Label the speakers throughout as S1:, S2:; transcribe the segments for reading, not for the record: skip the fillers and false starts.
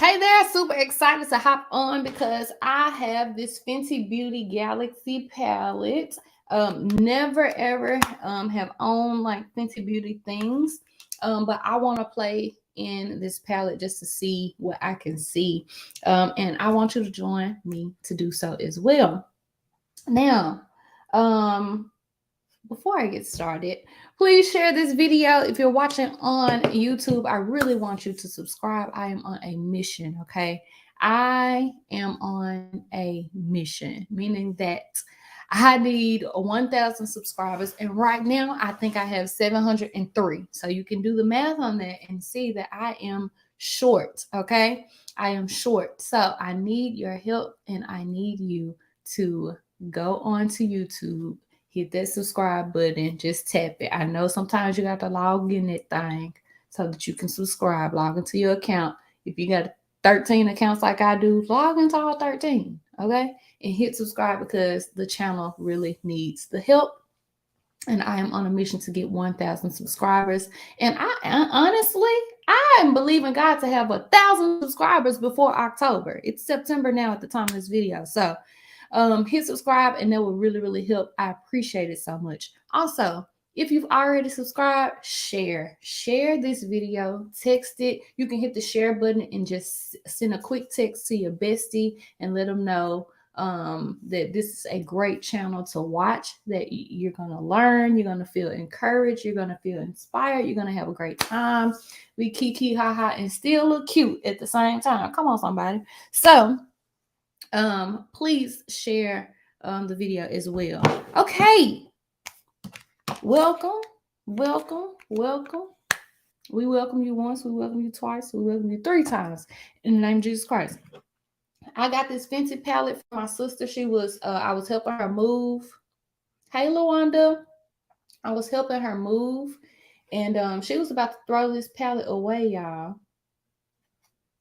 S1: Hey there, super excited to hop on because I have this Fenty Beauty Galaxy palette. Never ever have owned like Fenty Beauty things, but I want to play in this palette just to see what I can see. And I want you to join me to do so as well. Now, um, before I get started, please share this video. If you're watching on YouTube, I really want you to subscribe. I am on a mission, okay? I am on a mission, meaning that I need 1,000 subscribers. And right now, I think I have 703. So you can do the math on that and see that I am short, okay? I am short. So I need your help and I need you to go onto YouTube, hit that subscribe button, just tap it. I know sometimes you got to log in that thing so that you can subscribe, log into your account. If you got 13 accounts like I do, log into all 13, okay? And hit subscribe because the channel really needs the help. And I am on a mission to get 1,000 subscribers. And honestly, I am believing God to have 1,000 subscribers before October. It's September now at the time of this video. So hit subscribe and that will really, really help. I appreciate it so much. Also, if you've already subscribed, share this video, text it. You can hit the share button and just send a quick text to your bestie and let them know that this is a great channel to watch, that you're going to learn, you're going to feel encouraged, you're going to feel inspired, you're going to have a great time. We kiki ha ha and still look cute at the same time. Come on, somebody. So please share the video as well. Okay, welcome, welcome. We welcome you once, we welcome you twice, we welcome you 3 times in the name of Jesus Christ. I got this Fenty palette from my sister. She was I was helping her move. Hey Lawanda, I was helping her move, and she was about to throw this palette away, y'all.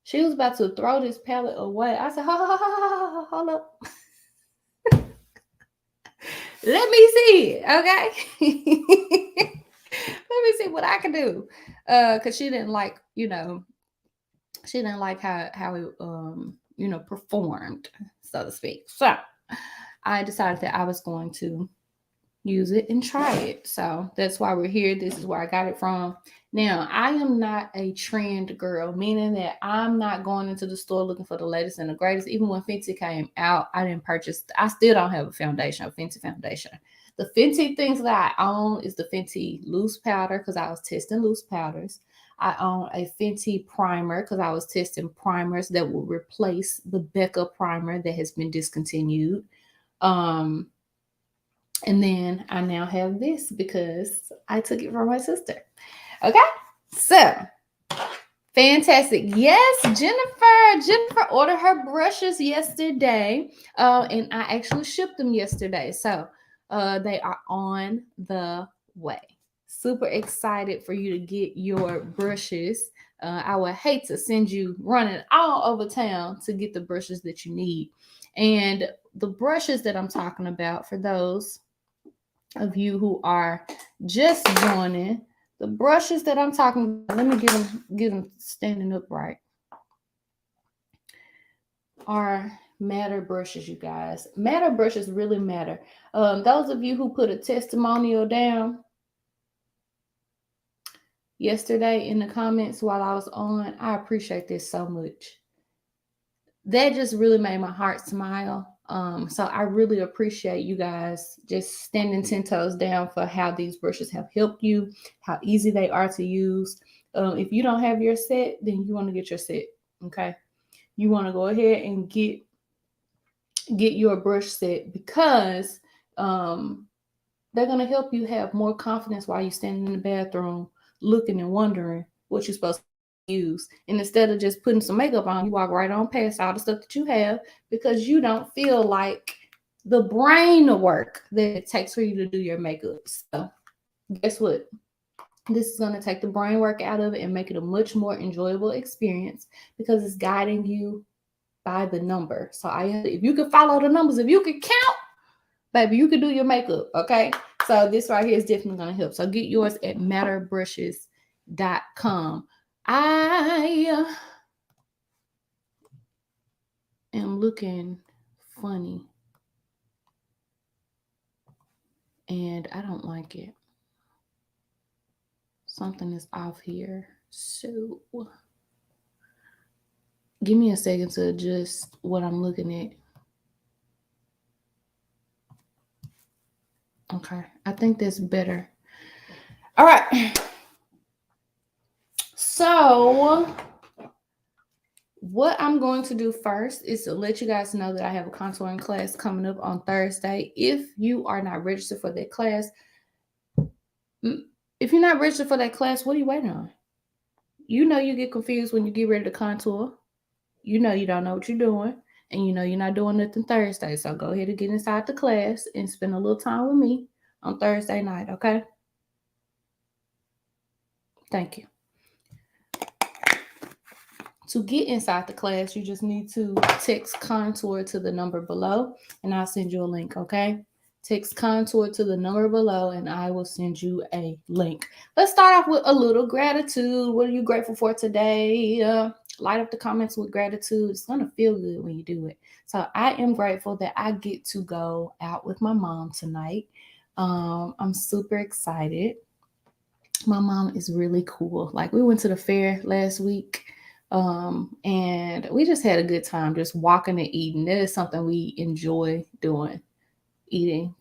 S1: She was about to throw this palette away. I said, hold up. Let me see it, okay? Let me see what I can do. Cause she didn't like, she didn't like how it performed, so to speak. So I decided that I was going to use it and try it. So that's why we're here. This is where I got it from. Now, I am not a trend girl, meaning that I'm not going into the store looking for the latest and the greatest. Even when Fenty came out, I didn't purchase, I still don't have a foundation, a Fenty foundation. The Fenty things that I own is the Fenty loose powder because I was testing loose powders. I own a Fenty primer because I was testing primers that will replace the Becca primer that has been discontinued. And then I now have this because I took it from my sister. Okay, so fantastic. Yes, Jennifer ordered her brushes yesterday, and I actually shipped them yesterday. So they are on the way. Super excited for you to get your brushes. I would hate to send you running all over town to get the brushes that you need. And the brushes that I'm talking about, for those of you who are just joining, the brushes that I'm talking about, let me get them standing upright, are matter brushes, you guys. Matter brushes really matter. Those of you who put a testimonial down yesterday in the comments while I was on, I appreciate this so much. That just really made my heart smile. So I really appreciate you guys just standing 10 toes down for how these brushes have helped you, how easy they are to use. If you don't have your set, then you want to get your set. Okay, you want to go ahead and get your brush set because they're going to help you have more confidence while you're standing in the bathroom looking and wondering what you're supposed to use. And instead of just putting some makeup on, you walk right on past all the stuff that you have because you don't feel like the brain work that it takes for you to do your makeup. So guess what? This is going to take the brain work out of it and make it a much more enjoyable experience because it's guiding you by the number. So if you can follow the numbers, if you can count, baby, you can do your makeup, okay? So this right here is definitely going to help. So get yours at matterbrushes.com. am looking funny. And I don't like it. Something is off here. So give me a second to adjust what I'm looking at. Okay, I think that's better. All right. So what I'm going to do first is to let you guys know that I have a contouring class coming up on Thursday. If you are not registered for that class, if you're not registered for that class, what are you waiting on? You know you get confused when you get ready to contour. You know you don't know what you're doing, and you know you're not doing nothing Thursday. So go ahead and get inside the class and spend a little time with me on Thursday night, okay? Thank you. To get inside the class, you just need to text contour to the number below, and I'll send you a link, okay? Text contour to the number below, and I will send you a link. Let's start off with a little gratitude. What are you grateful for today? Light up the comments with gratitude. It's going to feel good when you do it. So I am grateful that I get to go out with my mom tonight. I'm super excited. My mom is really cool. Like, we went to the fair last week. And we just had a good time just walking and eating. That is something we enjoy doing, eating.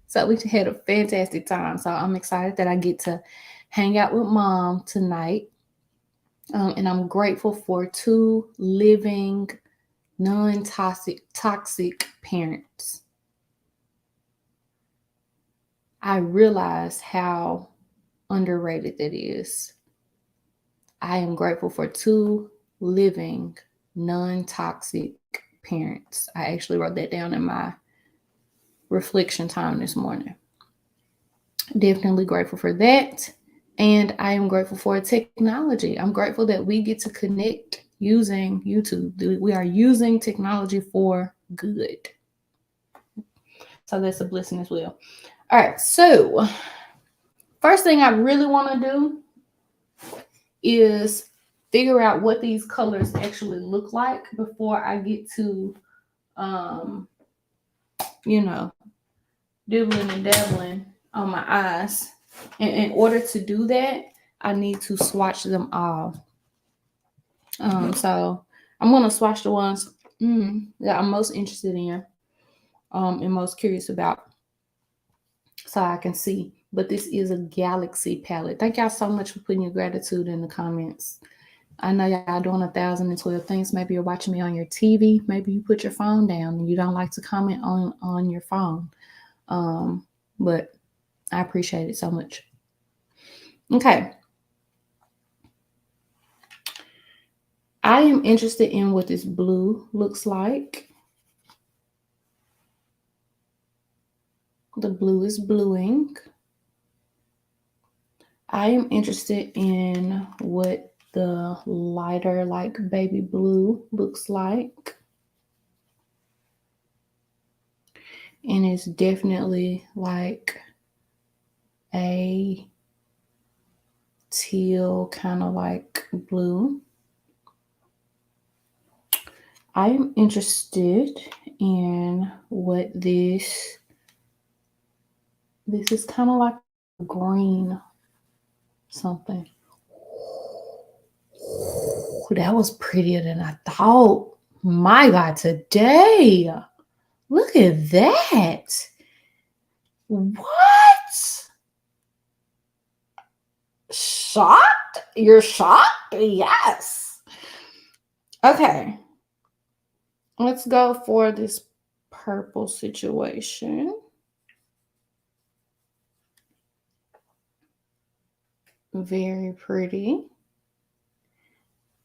S1: So we had a fantastic time. So I'm excited that I get to hang out with mom tonight. And I'm grateful for 2 living, non-toxic parents. I realize how underrated that is. I am grateful for 2 living, non-toxic parents. I actually wrote that down in my reflection time this morning. Definitely grateful for that. And I am grateful for technology. I'm grateful that we get to connect using YouTube. We are using technology for good. So that's a blessing as well. All right. So, first thing I really want to do is figure out what these colors actually look like before I get to, you know, dibbling and dabbling on my eyes. And in order to do that, I need to swatch them all. So I'm going to swatch the ones that I'm most interested in and most curious about so I can see. But this is a Galaxy palette. Thank y'all so much for putting your gratitude in the comments. I know y'all doing 1,012 things. Maybe you're watching me on your TV. Maybe you put your phone down and you don't like to comment on your phone. But I appreciate it so much. Okay. I am interested in what this blue looks like. The blue is bluing. I am interested in what the lighter, like baby blue, looks like. And it's definitely like a teal kind of like blue. I am interested in what this is kind of like green something. That was prettier than I thought. My God, today. Look at that. What? Shocked? You're shocked? Yes. Okay. Let's go for this purple situation. Very pretty.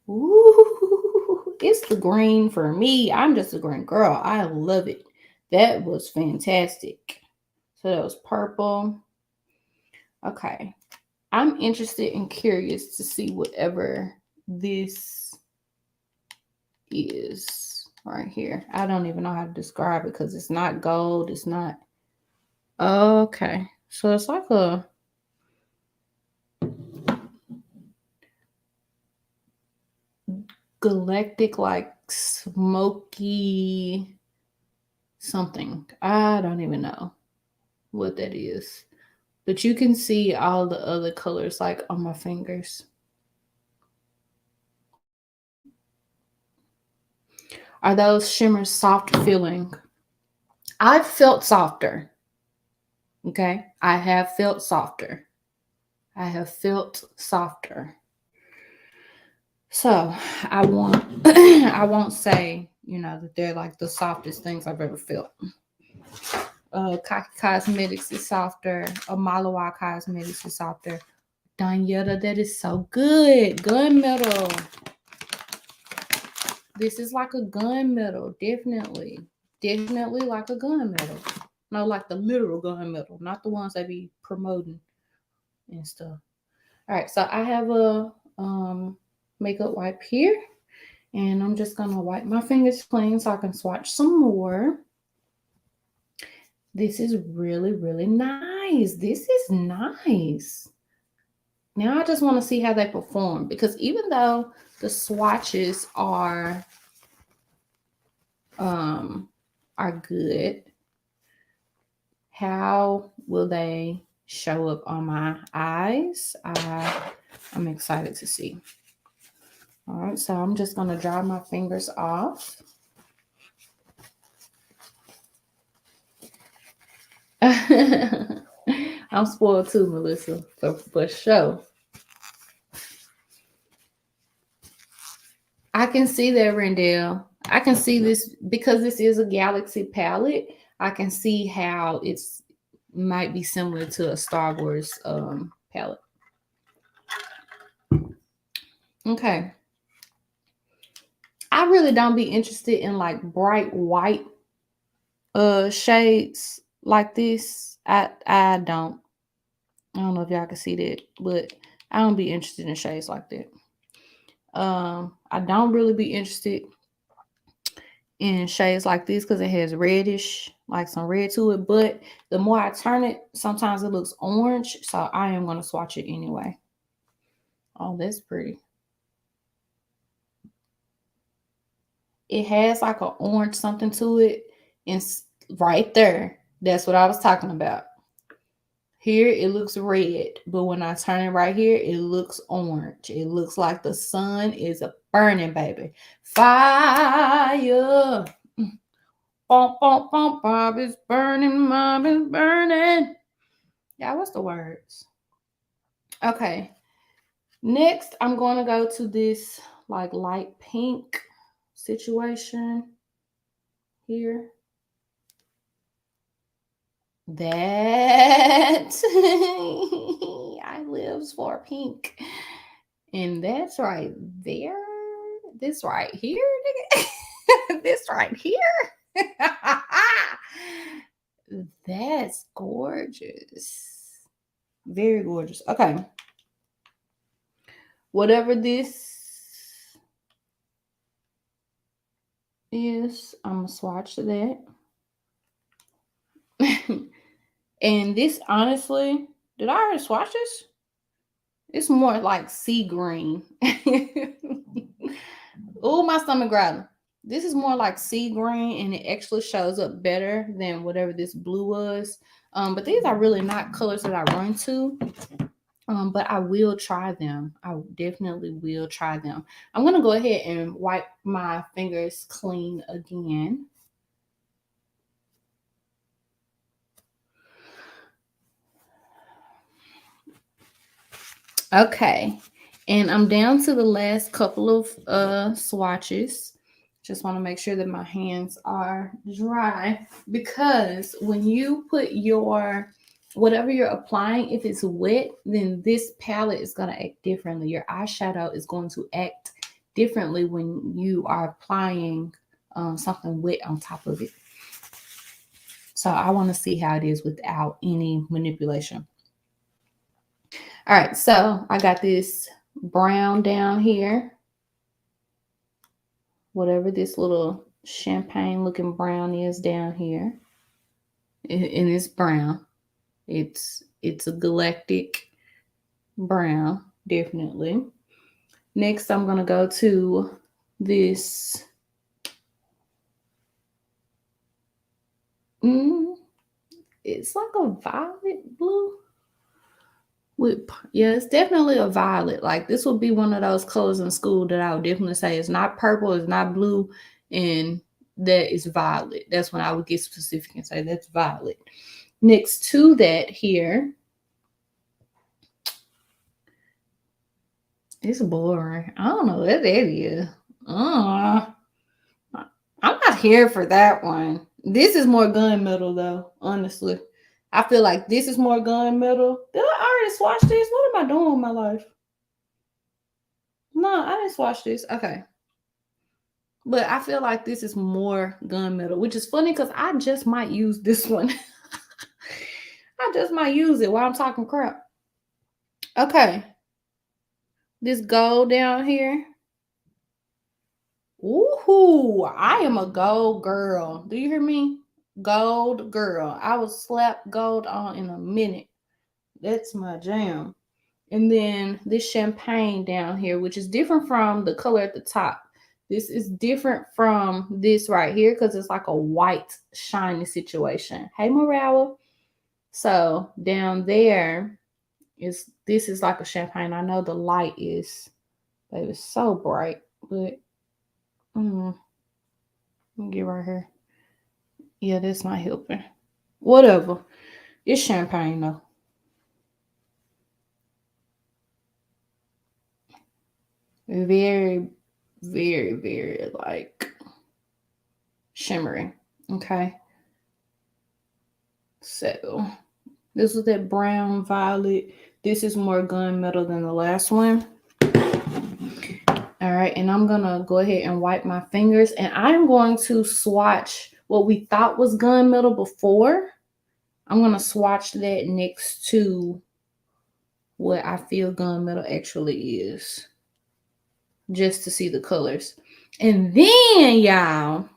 S1: Ooh, it's the green for me. I'm just a green girl. I love it. That was fantastic. So that was purple. Okay. I'm interested and curious to see whatever this is right here. I don't even know how to describe it because it's not gold. It's not. Okay. So it's like a galactic like smoky something. I don't even know what that is. But you can see all the other colors like on my fingers. Are those shimmers soft feeling? I've felt softer. Okay. I have felt softer. I have felt softer. So I won't I won't say, that they're like the softest things I've ever felt. Kaki Cosmetics is softer. Amalawa Cosmetics is softer. Danyetta, that is so good. Gunmetal. This is like a gunmetal. Definitely. Definitely like a gunmetal. No, like the literal gunmetal, not the ones they be promoting and stuff. All right, so I have a makeup wipe here, and I'm just gonna wipe my fingers clean so I can swatch some more. This is really, really nice. This is nice. Now I just want to see how they perform, because even though the swatches are good, how will they show up on my eyes? I'm excited to see. All right, so I'm just going to dry my fingers off. I'm spoiled too, Melissa, for sure. I can see that, Rendell. I can see this because this is a Galaxy palette. I can see how it's might be similar to a Star Wars palette. Okay. I really don't be interested in like bright white shades like this. I don't know if y'all can see that, but I don't be interested in shades like that. I don't really be interested in shades like this because it has reddish, like some red to it. But the more I turn it, sometimes it looks orange. So I am going to swatch it anyway. Oh, that's pretty. It has like an orange something to it. And right there, that's what I was talking about. Here it looks red, but when I turn it right here, it looks orange. It looks like the sun is burning, baby. Fire. Bump, bump, bump, Bob is burning, Mom is burning. Yeah, what's the words? Okay. Next, I'm going to go to this like light pink situation here. That I lives for pink. And that's right there. This right here, nigga. This right here. That's gorgeous. Very gorgeous. Okay. Whatever this is, I'm going to swatch that. And this, honestly, did I already swatch this? It's more like sea green. Oh, my stomach growling. This is more like sea green, and it actually shows up better than whatever this blue was. But these are really not colors that I run to. But I will try them. I definitely will try them. I'm going to go ahead and wipe my fingers clean again. Okay. And I'm down to the last couple of swatches. Just want to make sure that my hands are dry, because when you put your whatever you're applying, if it's wet, then this palette is going to act differently. Your eyeshadow is going to act differently when you are applying something wet on top of it. So I want to see how it is without any manipulation. All right, so I got this brown down here. Whatever this little champagne looking brown is down here. And it's brown. It's a galactic brown, definitely. Next, I'm going to go to this Mm, it's like a violet blue. Yeah, it's definitely a violet. Like this would be one of those colors in school that I would definitely say it's not purple, it's not blue, and that is violet. That's when I would get specific and say that's violet. Next to that here, it's boring. I don't know what that is. Uh, I'm not here for that one. This is more gunmetal though, honestly. I feel like this is more gunmetal. Did I already swatch this? What am I doing with my life? No, I didn't swatch this. Okay. But I feel like this is more gunmetal, which is funny because I just might use this one. I just might use it while I'm talking crap. Okay. This gold down here. Ooh, I am a gold girl. Do you hear me? Gold girl. I will slap gold on in a minute. That's my jam. And then this champagne down here, which is different from the color at the top. This is different from this right here because it's like a white shiny situation. Hey, Morale. So down there is this is like a champagne. I know the light is, baby, it's so bright, but let me get right here. Yeah, that's not helping. Whatever. It's champagne though. Very, very, very like shimmering. Okay. So this is that brown violet. This is more gunmetal than the last one. All right, and I'm gonna go ahead and wipe my fingers, and I'm going to swatch what we thought was gunmetal before. I'm gonna swatch that next to what I feel gunmetal actually is, just to see the colors. And then, y'all,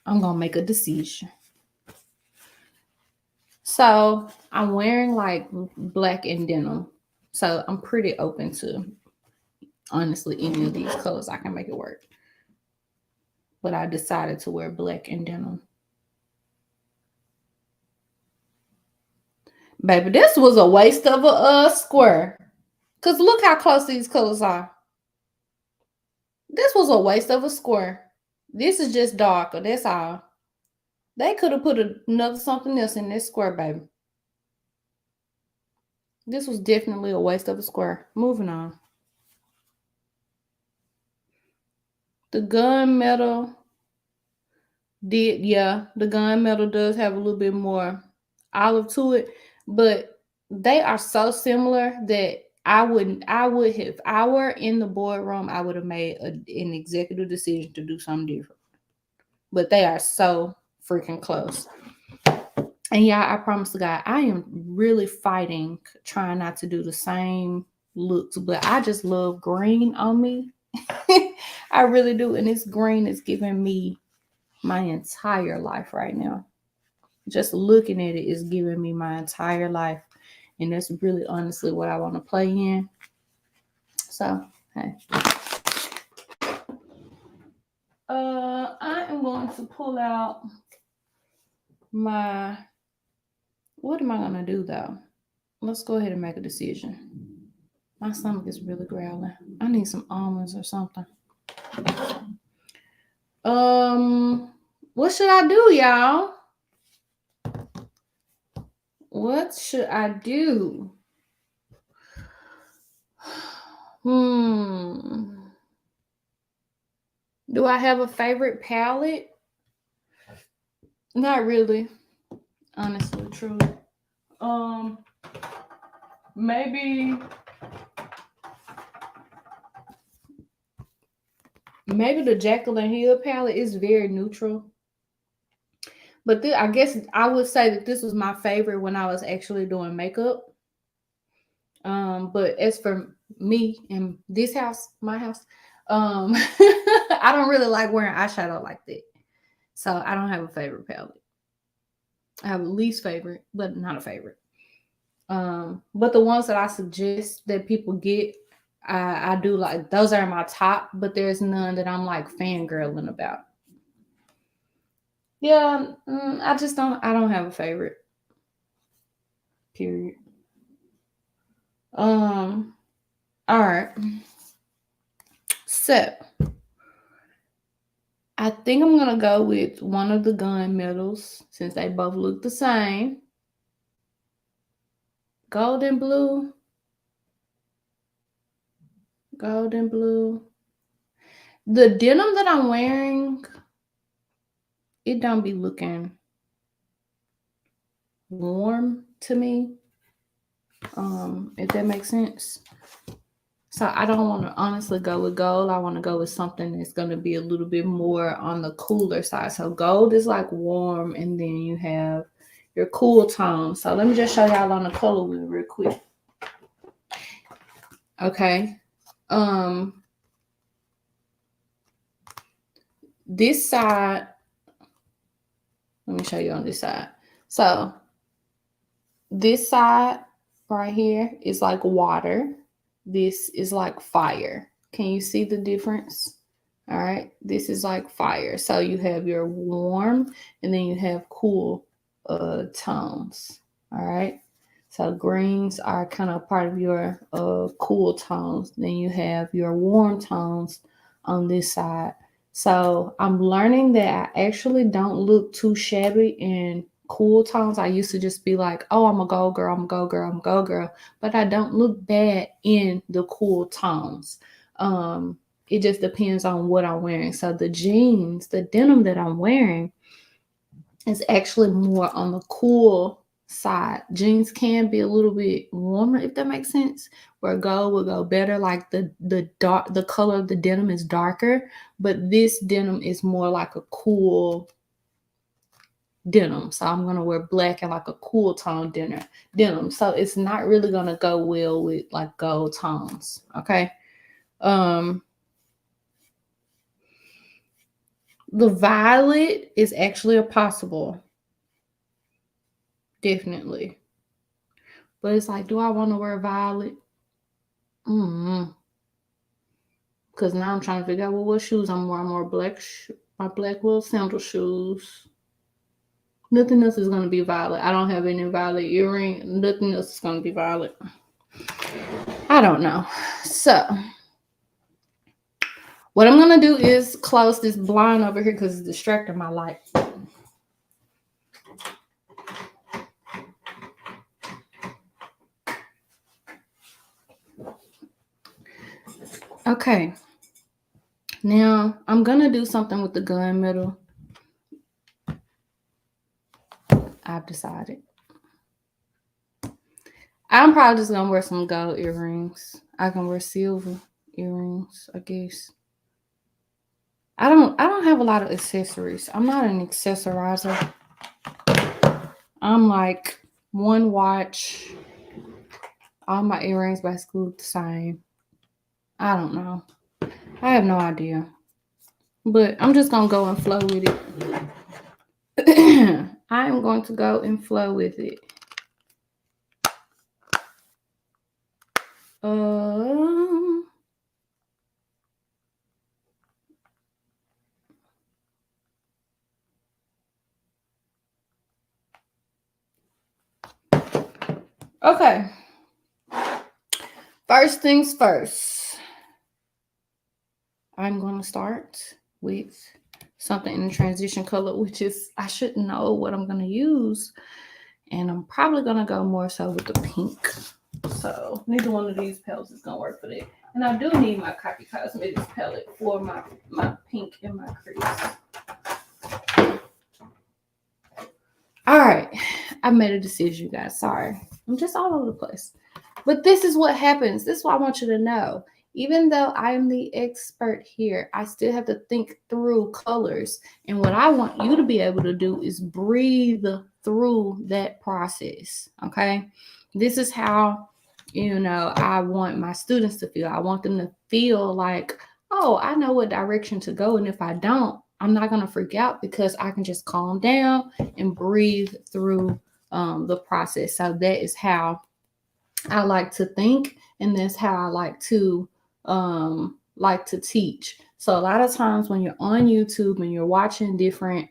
S1: I'm gonna make a decision. So I'm wearing like black and denim, so I'm pretty open to honestly any of these colors. I can make it work, but I decided to wear black and denim. Baby, this was a waste of a square. Cause look how close these colors are. This was a waste of a square. This is just darker. That's all. They could have put another something else in this square, baby. This was definitely a waste of a square. Moving on. The gunmetal the gunmetal does have a little bit more olive to it, but they are so similar that I would have, if I were in the boardroom, I would have made an executive decision to do something different. But they are so freaking close. And yeah, I promise to God, I am really fighting trying not to do the same looks, but I just love green on me. I really do. And this green is giving me my entire life right now. Just looking at it is giving me my entire life. And that's really honestly what I want to play in. So, hey. I am going to pull out my, what am I going to do though? Let's go ahead and make a decision. My stomach is really growling. I need some almonds or something. What should I do, y'all? What should I do? Do I have a favorite palette? Not really. Honestly, truly. Maybe the Jaclyn Hill palette is very neutral. But I guess I would say that this was my favorite when I was actually doing makeup. But as for me in this house, my house, I don't really like wearing eyeshadow like that. So I don't have a favorite palette. I have a least favorite, but not a favorite. But the ones that I suggest that people get, I do like, those are my top, but there's none that I'm like fangirling about. Yeah, I don't have a favorite. Period. All right. So I think I'm gonna go with one of the gunmetals since they both look the same. Golden blue. Golden blue. The denim that I'm wearing, it don't be looking warm to me. If that makes sense. So I don't want to honestly go with gold. I want to go with something that's going to be a little bit more on the cooler side. So gold is like warm, and then you have your cool tone. So let me just show y'all on the color wheel real quick. Okay. This side, let me show you on this side. So this side right here is like water. This is like fire. Can you see the difference? All right. This is like fire. So you have your warm and then you have cool tones. All right. So greens are kind of part of your cool tones. Then you have your warm tones on this side. So I'm learning that I actually don't look too shabby in cool tones. I used to just be like, oh, I'm a go girl, I'm a go girl, I'm a go girl. But I don't look bad in the cool tones. It just depends on what I'm wearing. So the jeans, the denim that I'm wearing is actually more on the cool side. Jeans can be a little bit warmer, if that makes sense. Where gold will go better. Like the color of the denim is darker, but this denim is more like a cool denim. So I'm gonna wear black and like a cool tone denim. So it's not really gonna go well with like gold tones. Okay. Um the violet is actually a possible, definitely. But it's like, do I want to wear violet? Mm-hmm. Because now I'm trying to figure out what shoes I'm wearing. More black, my black little sandal shoes. Nothing else is gonna be violet. I don't have any violet earring. Nothing else is gonna be violet. I don't know. So what I'm gonna do is close this blind over here because it's distracting my light. Okay. Now I'm gonna do something with the gunmetal. I've decided. I'm probably just gonna wear some gold earrings. I can wear silver earrings, I guess. I don't have a lot of accessories. I'm not an accessorizer. I'm like one watch, all my earrings basically look the same. I don't know. I have no idea. But I'm just gonna go and flow with it. I am going to go and flow with it. Um okay. First things first. I'm going to start with something in the transition color, which is, I should know what I'm going to use. And I'm probably going to go more so with the pink. So neither one of these palettes is going to work for that. And I do need my Copy Cosmetics palette for my pink and my crease. All right. I made a decision, you guys. Sorry. I'm just all over the place. But this is what happens. This is what I want you to know. Even though I'm the expert here, I still have to think through colors. And what I want you to be able to do is breathe through that process. Okay. This is how, I want my students to feel. I want them to feel like, oh, I know what direction to go. And if I don't, I'm not going to freak out because I can just calm down and breathe through the process. So that is how I like to think, and that's how I like to teach. So a lot of times when you're on YouTube and you're watching different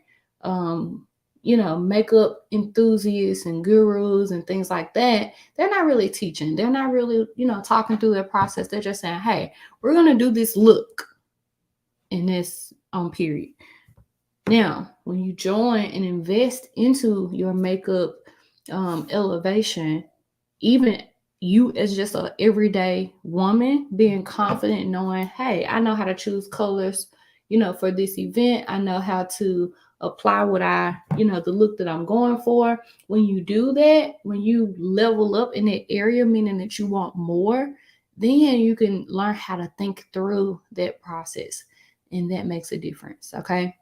S1: makeup enthusiasts and gurus and things like that, they're not really teaching. They're not really, talking through their process. They're just saying, hey, we're going to do this look in this period. Now, when you join and invest into your makeup elevation, even you as just an everyday woman being confident, knowing, hey, I know how to choose colors, for this event. I know how to apply what the look that I'm going for. When you do that, when you level up in that area, meaning that you want more, then you can learn how to think through that process. And that makes a difference. Okay.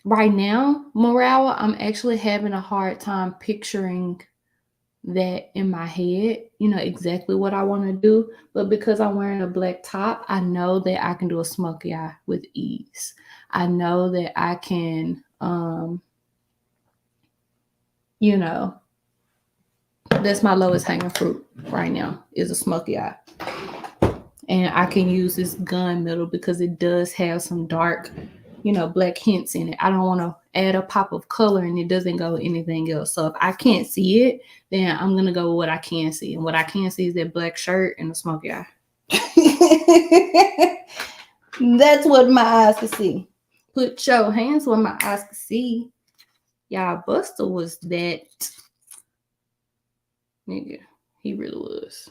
S1: Right now, Morale, I'm actually having a hard time picturing that in my head, exactly what I want to do. But because I'm wearing a black top, I know that I can do a smoky eye with ease. I know that I can, that's my lowest hanging fruit right now is a smoky eye. And I can use this gunmetal because it does have some dark, black hints in it. I don't want to add a pop of color and it doesn't go with anything else. So if I can't see it, then I'm going to go with what I can see. And what I can see is that black shirt and the smoky eye. That's what my eyes can see. Put your hands where my eyes can see. Y'all, Buster was that nigga. He really was.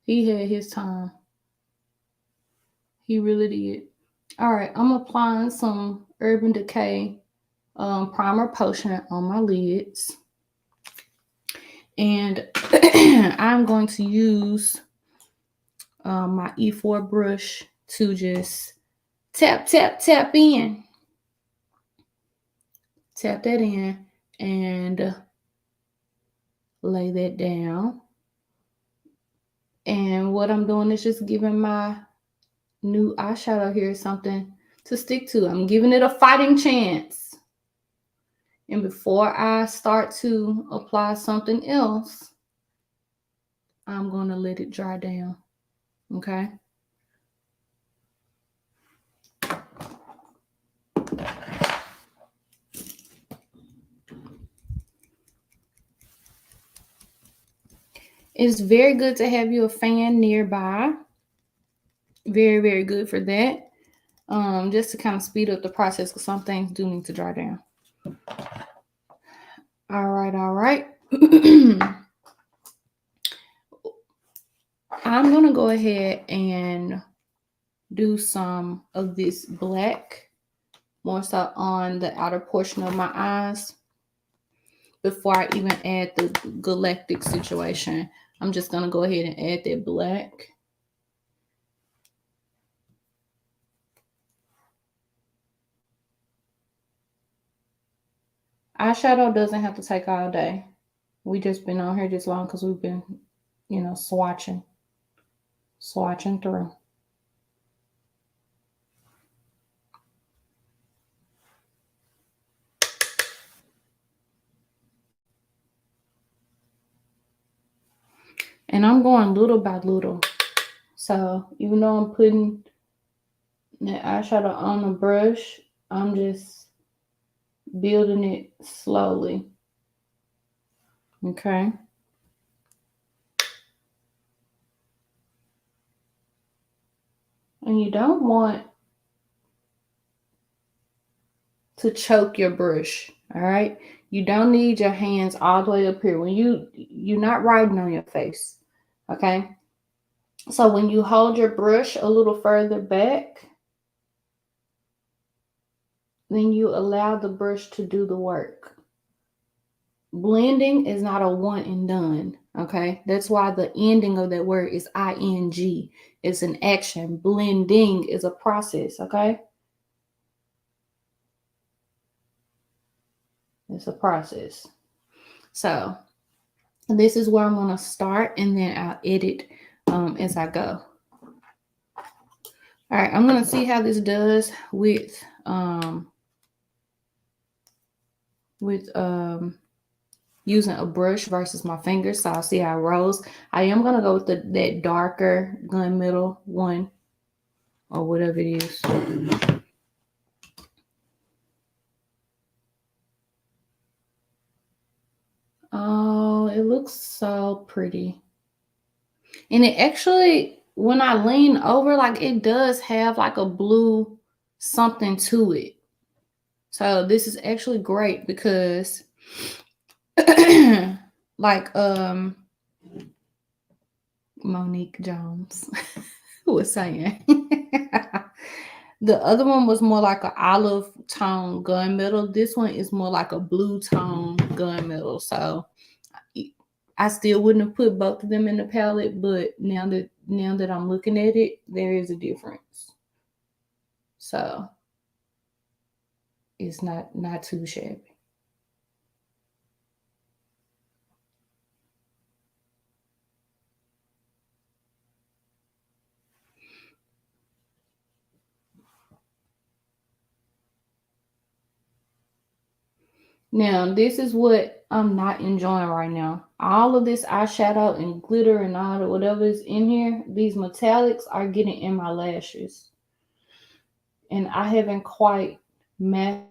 S1: He had his time. He really did. All right, I'm applying some Urban Decay primer potion on my lids. And I'm going to use my E4 brush to just tap in. Tap that in and lay that down. And what I'm doing is just giving my new eyeshadow here something to stick to. I'm giving it a fighting chance. And before I start to apply something else, I'm going to let it dry down. Okay? It's very good to have you a fan nearby. Very, very good for that. Just to kind of speed up the process because some things do need to dry down. All right. I'm going to go ahead and do some of this black, more so on the outer portion of my eyes before I even add the galactic situation. I'm just going to go ahead and add that black. Eyeshadow doesn't have to take all day. We just been on here this long because we've been, swatching through. And I'm going little by little. So even though I'm putting the eyeshadow on the brush, I'm just building it slowly. Okay. And you don't want to choke your brush. All right. You don't need your hands all the way up here. When you're not writing on your face. Okay. So when you hold your brush a little further back, then you allow the brush to do the work. Blending is not a one and done. Okay. That's why the ending of that word is ing. It's an action. Blending is a process. Okay. It's a process. So this is where I'm going to start and then I'll edit as I go. All right, I'm going to see how this does with using a brush versus my fingers. So I'll see how it rolls. I am going to go with that darker gunmetal one or whatever it is. Oh, it looks so pretty. And it actually, when I lean over, like it does have like a blue something to it. So this is actually great because like Monique Jones was saying the other one was more like an olive tone gunmetal. This one is more like a blue tone gunmetal. So I still wouldn't have put both of them in the palette, but now that I'm looking at it, there is a difference. So it's not too shabby. Now, this is what I'm not enjoying right now. All of this eyeshadow and glitter and all the whatever is in here, these metallics are getting in my lashes. And I haven't quite mastered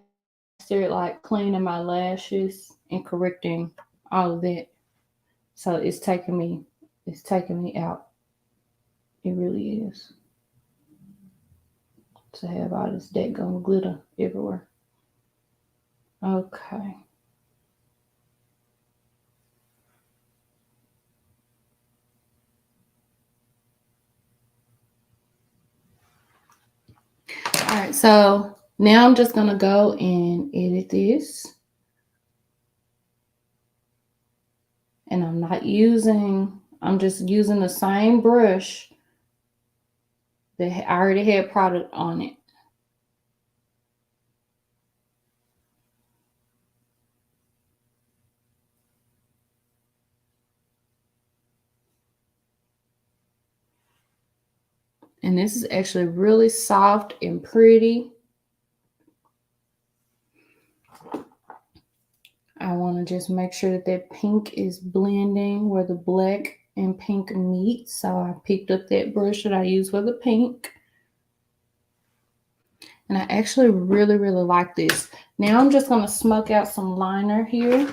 S1: like cleaning my lashes and correcting all of that. So it's taking me out. It really is. To have all this daggone glitter everywhere. Okay. All right, so now I'm just gonna go and edit this. And I'm just using the same brush that I already had product on it. And this is actually really soft and pretty. I want to just make sure that pink is blending where the black and pink meet. So I picked up that brush that I use for the pink. And I actually really, really like this. Now I'm just going to smoke out some liner here.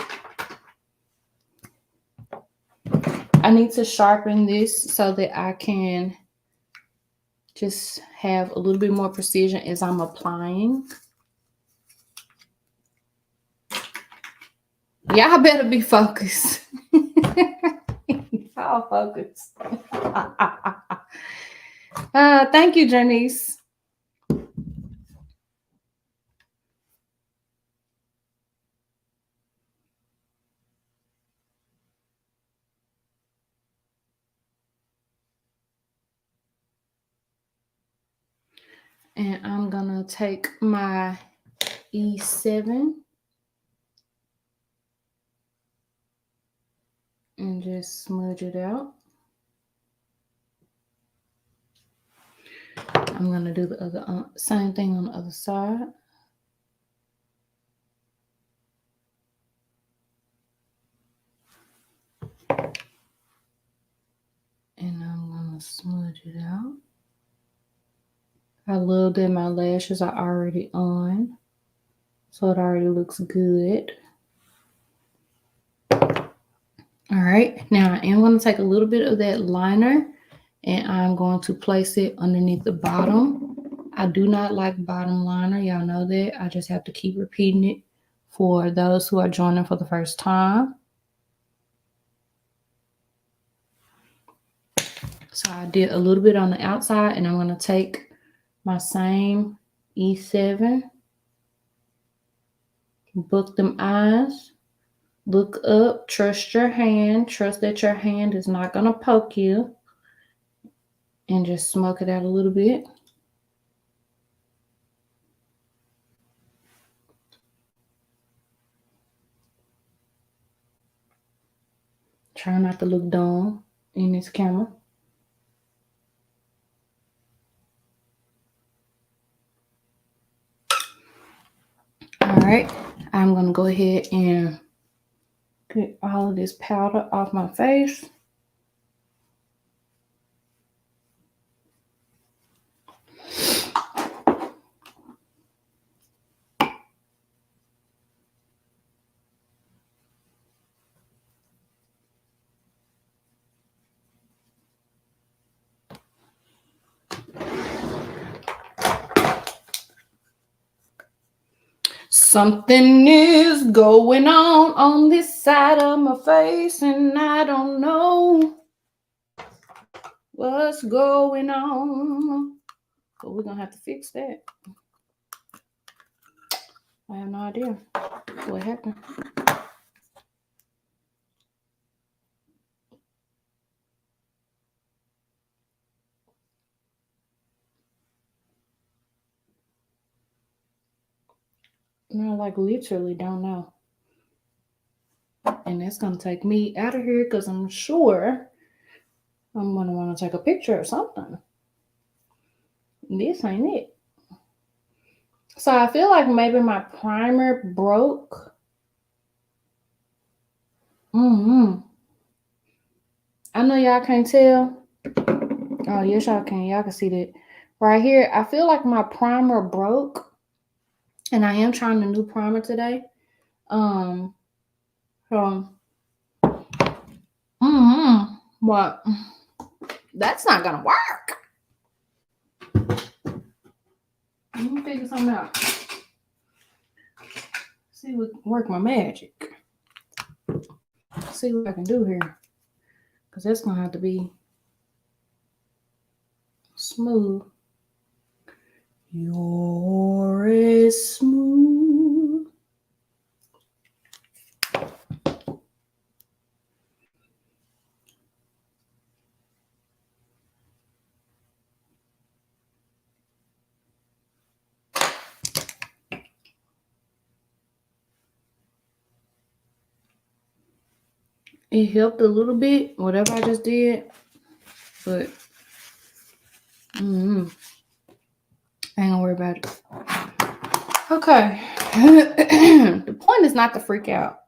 S1: I need to sharpen this so that I can just have a little bit more precision as I'm applying. Y'all better be focused. Y'all focused. Thank you, Janice. And I'm gonna take my E7 and just smudge it out. I'm gonna do the other same thing on the other side. And I'm gonna smudge it out. I love that my lashes are already on, so it already looks good. All right, now I am going to take a little bit of that liner and I'm going to place it underneath the bottom. I do not like bottom liner. Y'all know that. I just have to keep repeating it for those who are joining for the first time. So I did a little bit on the outside and I'm going to take my same E7, book them eyes, look up, trust your hand, trust that your hand is not going to poke you, and just smoke it out a little bit. Try not to look dumb in this camera. All right, I'm going to go ahead and get all of this powder off my face. Something is going on this side of my face, and I don't know what's going on. But we're gonna have to fix that. I have no idea what happened. No, like literally don't know. And that's gonna take me out of here because I'm sure I'm gonna want to take a picture or something. This ain't it. So I feel like maybe my primer broke. I know y'all can't tell. Oh, yes, y'all can. Y'all can see that right here. I feel like my primer broke, and I am trying a new primer today. So, but that's not gonna work. Let me figure something out. See what work my magic. See what I can do here, because that's gonna have to be smooth. You're as smooth. It helped a little bit, whatever I just did, but I ain't gonna worry about it. Okay. The point is not to freak out.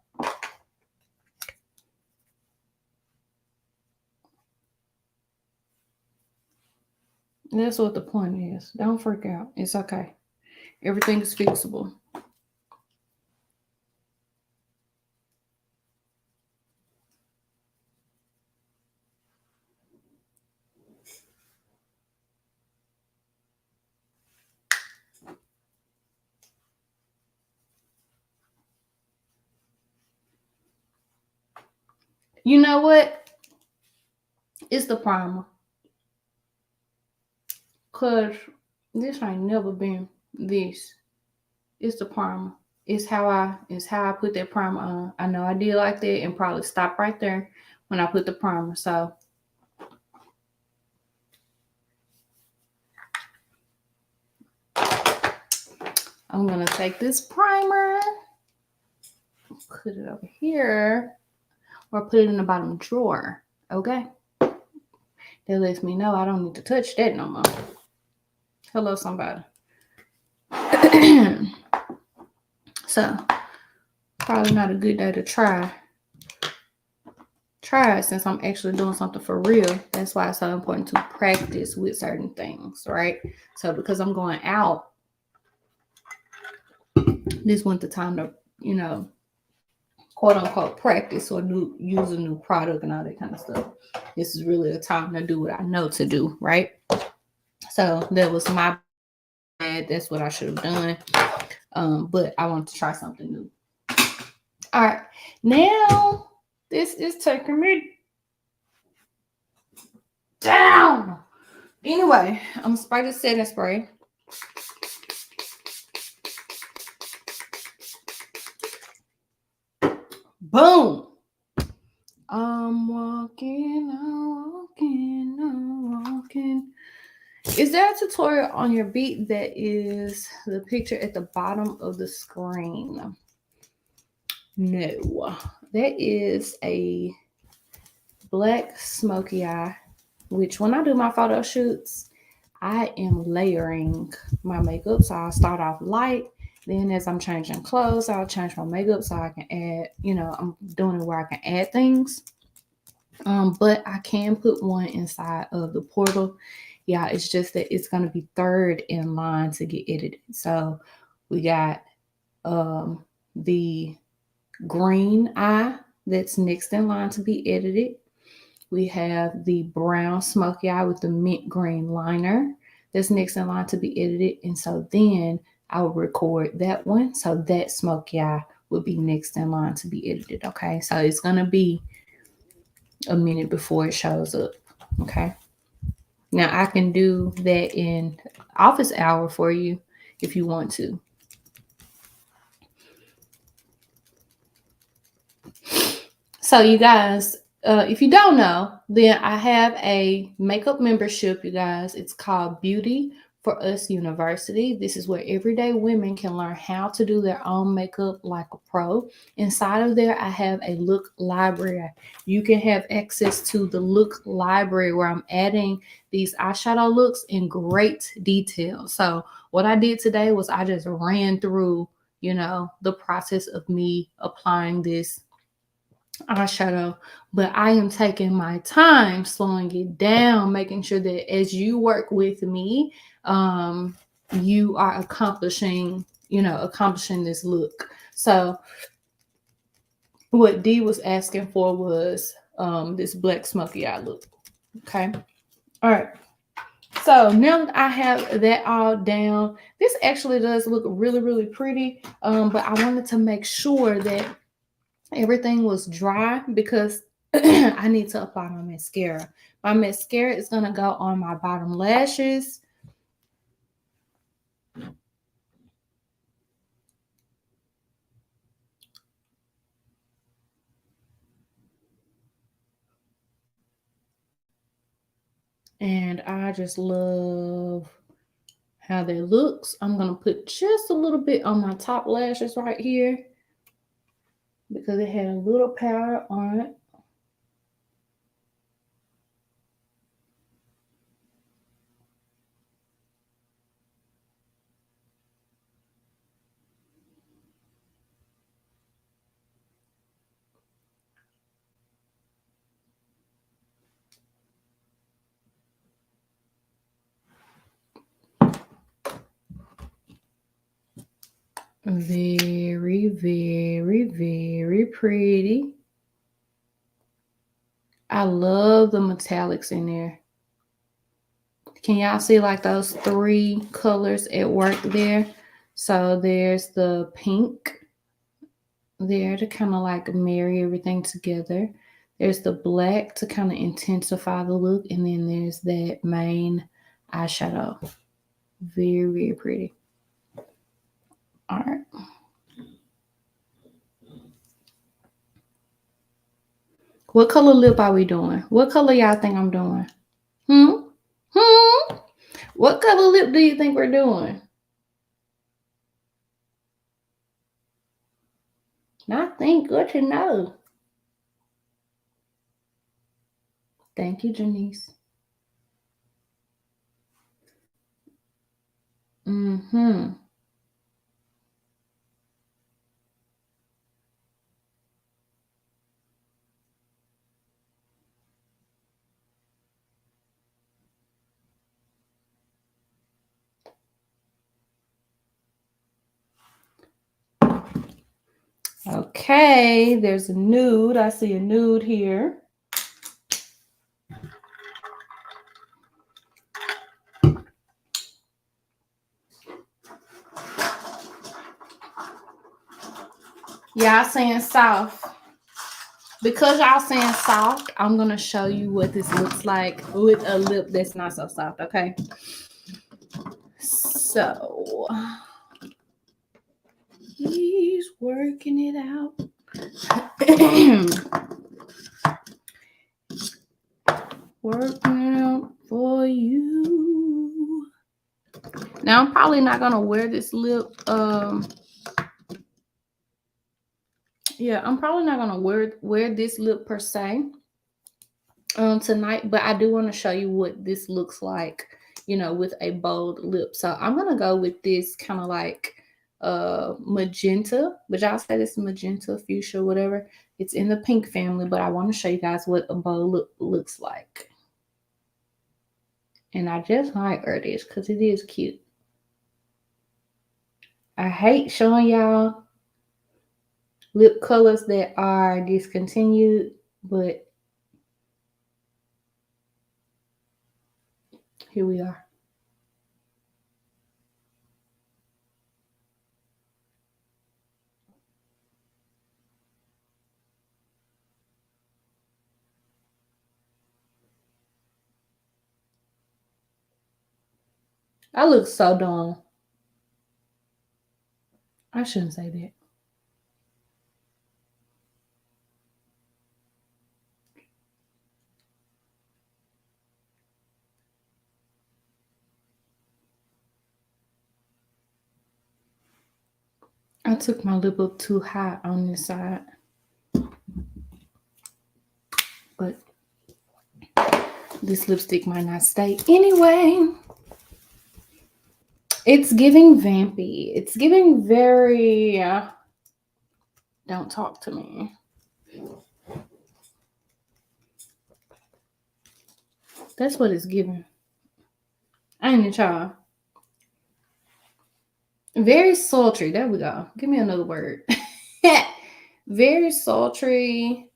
S1: That's what the point is. Don't freak out. It's okay. Everything is fixable. You know what? It's the primer. Cause this ain't never been this. It's the primer. It's how I put that primer on. I know I did like that and probably stop right there when I put the primer. So I'm gonna take this primer, put it over here, or put it in the bottom drawer. Okay. That lets me know I don't need to touch that no more. Hello, somebody. So, probably not a good day to try it since I'm actually doing something for real. That's why it's so important to practice with certain things, right? So, because I'm going out, this wasn't the time to, quote unquote, practice or use a new product and all that kind of stuff. This is really a time to do what I know to do, right? So that was my bad. That's what I should have done. But I wanted to try something new. All right. Now this is taking me down. Anyway, I'm gonna spray the setting spray. Boom. I'm walking. Is there a tutorial on your beat that is the picture at the bottom of the screen? No. That is a black smoky eye, which when I do my photo shoots, I am layering my makeup. So I'll start off light. Then as I'm changing clothes, I'll change my makeup so I can add, I'm doing it where I can add things. But I can put one inside of the portal. Yeah, it's just that it's going to be third in line to get edited. So we got the green eye that's next in line to be edited. We have the brown smoky eye with the mint green liner that's next in line to be edited. And so then I will record that one. So that smoky eye will be next in line to be edited. Okay. So it's going to be a minute before it shows up. Okay. Now I can do that in office hour for you if you want to. So you guys, if you don't know, then I have a makeup membership, you guys. It's called Beauty for Us University. This is where everyday women can learn how to do their own makeup like a pro. Inside of there, I have a look library. You can have access to the look library where I'm adding these eyeshadow looks in great detail. So what I did today was I just ran through, the process of me applying this eyeshadow, but I am taking my time, slowing it down, making sure that as you work with me, you are accomplishing this look. So what Dee was asking for was this black smoky eye look. Okay. All right. So now that I have that all down, this actually does look really, really pretty. But I wanted to make sure that everything was dry because I need to apply my mascara. My mascara is going to go on my bottom lashes. And I just love how that looks. I'm going to put just a little bit on my top lashes right here because it had a little powder on it. Very, very, very pretty. I love the metallics in there. Can y'all see like those 3 colors at work there? So there's the pink there to kind of like marry everything together. There's the black to kind of intensify the look. And then there's that main eyeshadow. Very, very pretty. All right. What color lip are we doing? What color y'all think I'm doing? What color lip do you think we're doing? I think good to know. Thank you, Janice. Mm-hmm. Okay, there's a nude. I see a nude here. Y'all saying soft. Because y'all saying soft, I'm going to show you what this looks like with a lip that's not so soft, okay? So, he's working it out. Working it out for you. Now, I'm probably not going to wear this lip. I'm probably not going to wear this lip per se tonight, but I do want to show you what this looks like, with a bold lip. So I'm going to go with this kind of like magenta, but y'all say this magenta, fuchsia, whatever. It's in the pink family, but I want to show you guys what a bold lip looks like. And I just like this because it is cute. I hate showing y'all lip colors that are discontinued, but here we are. I look so dumb. I shouldn't say that. I took my lip up too high on this side, but this lipstick might not stay anyway. It's giving vampy. It's giving very. Don't talk to me. That's what it's giving. Ain't it, y'all? Very sultry. There we go. Give me another word. Very sultry.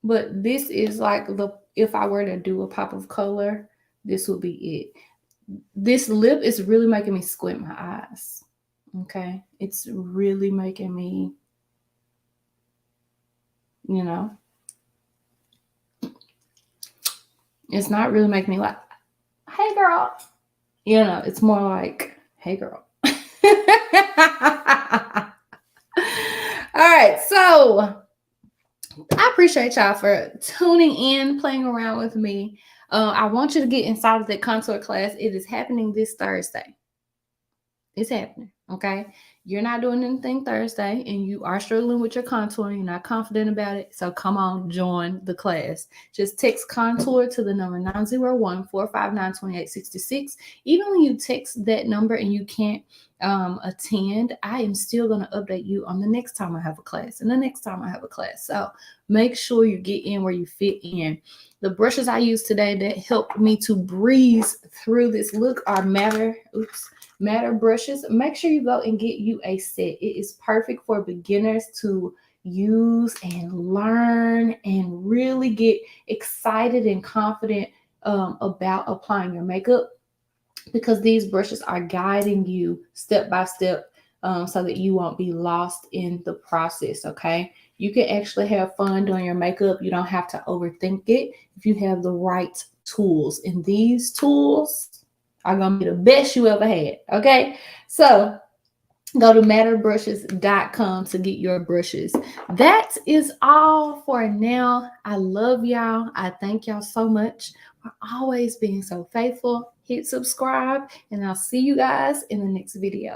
S1: But this is like the, if I were to do a pop of color, this would be it. This lip is really making me squint my eyes. Okay. It's really making me, you know, it's not really making me like, hey girl. You know, it's more like, hey girl. All right, so I appreciate y'all for tuning in, playing around with me. I want you to get inside of that contour class. It is happening this Thursday. It's happening. Okay. You're not doing anything Thursday and you are struggling with your contour. You're not confident about it. So come on, join the class. Just text contour to the number 901-459-2866. Even when you text that number and you can't attend, I am still going to update you on the next time I have a class and the next time I have a class. So make sure you get in where you fit in. The brushes I used today that helped me to breeze through this look are matter brushes. Make sure you go and get you a set. It is perfect for beginners to use and learn and really get excited and confident about applying your makeup, because these brushes are guiding you step by step, so that you won't be lost in the process. Okay, you can actually have fun doing your makeup. You don't have to overthink it if you have the right tools, and these tools are gonna be the best you ever had. Okay, so go to matterbrushes.com to get your brushes. That is all for now. I love y'all. I thank y'all so much for always being so faithful. Hit subscribe, and I'll see you guys in the next video.